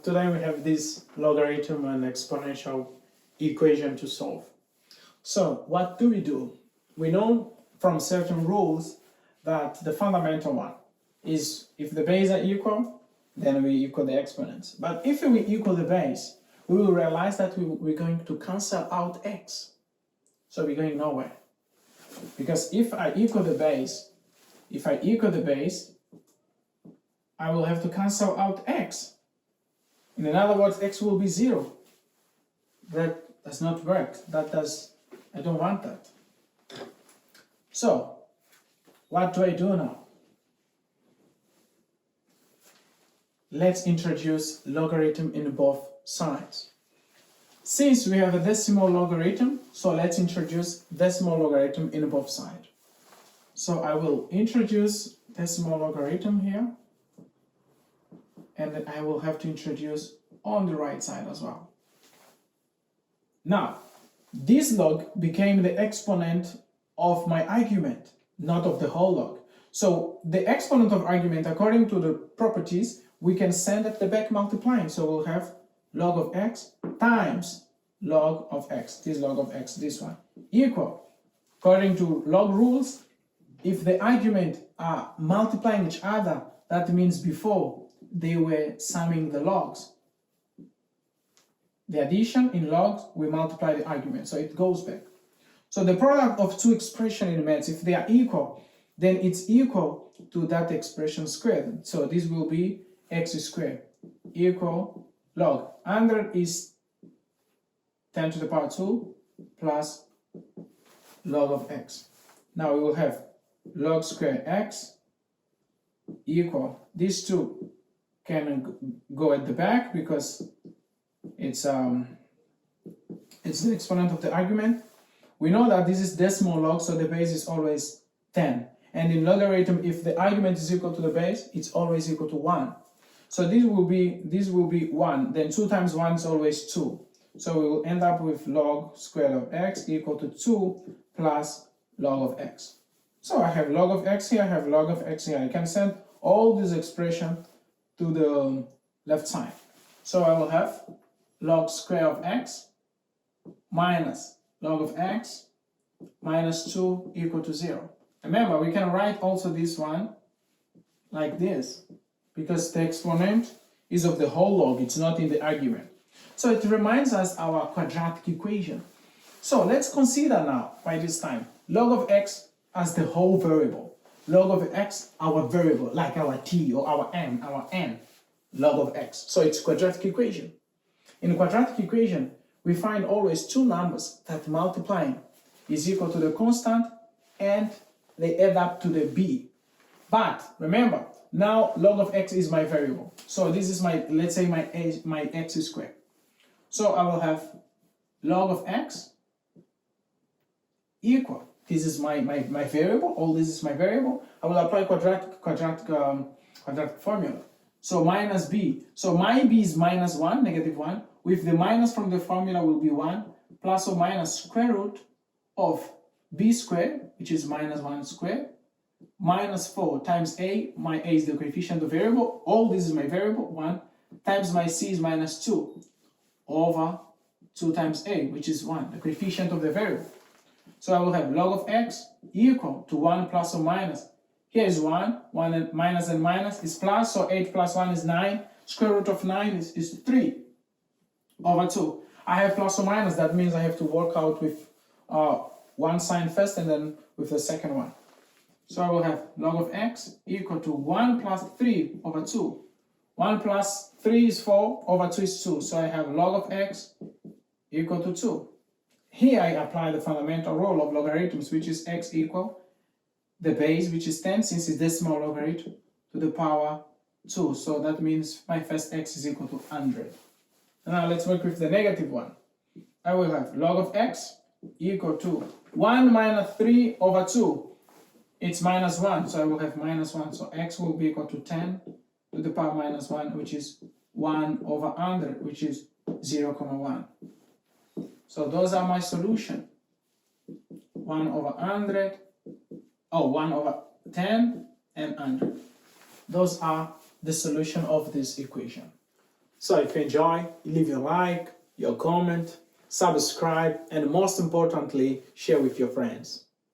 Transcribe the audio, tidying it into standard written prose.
today we have this logarithm and exponential equation to solve. So what do? We know from certain rules that the fundamental one is if the base are equal, then we equal the exponents. But if we equal the base, we will realize that we're going to cancel out x. So we're going nowhere. Because if I equal the base, I will have to cancel out x. In other words, x will be 0. That does not work. I don't want that. So, what do I do now? Let's introduce logarithm in both sides. Since we have a decimal logarithm, so let's introduce decimal logarithm in both sides. So I will introduce decimal logarithm here, and then I will have to introduce on the right side as well. Now, this log became the exponent of my argument, not of the whole log. So the exponent of argument, according to the properties, we can send at the back multiplying. So we'll have log of x times log of x, this log of x, this one, equal. According to log rules, if the argument are multiplying each other, that means before they were summing the logs. The addition in logs, we multiply the argument, so it goes back. So the product of two expressions in maths, if they are equal, then it's equal to that expression squared. So this will be x squared equal log. 100 is 10 to the power 2 plus log of x. Now we will have log square x equal, these two can go at the back because it's the exponent of the argument. We know that this is decimal log, so the base is always 10. And in logarithm, if the argument is equal to the base, it's always equal to 1. So this will be 1. Then 2 times 1 is always 2. So we will end up with log squared of x equal to 2 plus log of x. So I have log of x here, I have log of x here. I can send all this expression to the left side. So I will have log square of x minus log of x minus 2 equal to 0. Remember, we can write also this one like this, because the exponent is of the whole log, it's not in the argument. So it reminds us our quadratic equation. So let's consider now, by this time, log of x as the whole variable. Log of x, our variable, like our t or our n, log of x. So it's quadratic equation. In quadratic equation, we find always two numbers that multiplying is equal to the constant and they add up to the b. But remember, now log of x is my variable. So this is my, let's say my x squared. So I will have log of x equal, this is my variable, all this is my variable. I will apply quadratic formula. So minus b. So my b is minus 1, negative 1. With the minus from the formula will be 1, plus or minus square root of b squared, which is minus 1 squared, minus 4 times a. My a is the coefficient of variable. All this is my variable, 1, times my c is minus 2 over 2 times a, which is 1, the coefficient of the variable. So I will have log of x equal to 1 plus or minus. Here is 1 and minus is plus, so 8 plus 1 is 9. Square root of 9 is 3 over 2. I have plus or minus, that means I have to work out with one sign first and then with the second one. So I will have log of x equal to 1 plus 3 over 2. 1 plus 3 is 4 over 2 is 2. So I have log of x equal to 2. Here I apply the fundamental rule of logarithms, which is x equal the base, which is 10, since it's decimal logarithm, to the power 2. So that means my first x is equal to 100. Now let's work with the negative one. I will have log of x equal to 1 minus 3 over 2. It's minus 1, so I will have minus 1. So x will be equal to 10 to the power minus 1, which is 1 over 100, which is 0,1. So those are my solution. 1 over 100, 1 over 10 and 100. Those are the solution of this equation. So if you enjoy, leave your like, your comment, subscribe, and most importantly, share with your friends.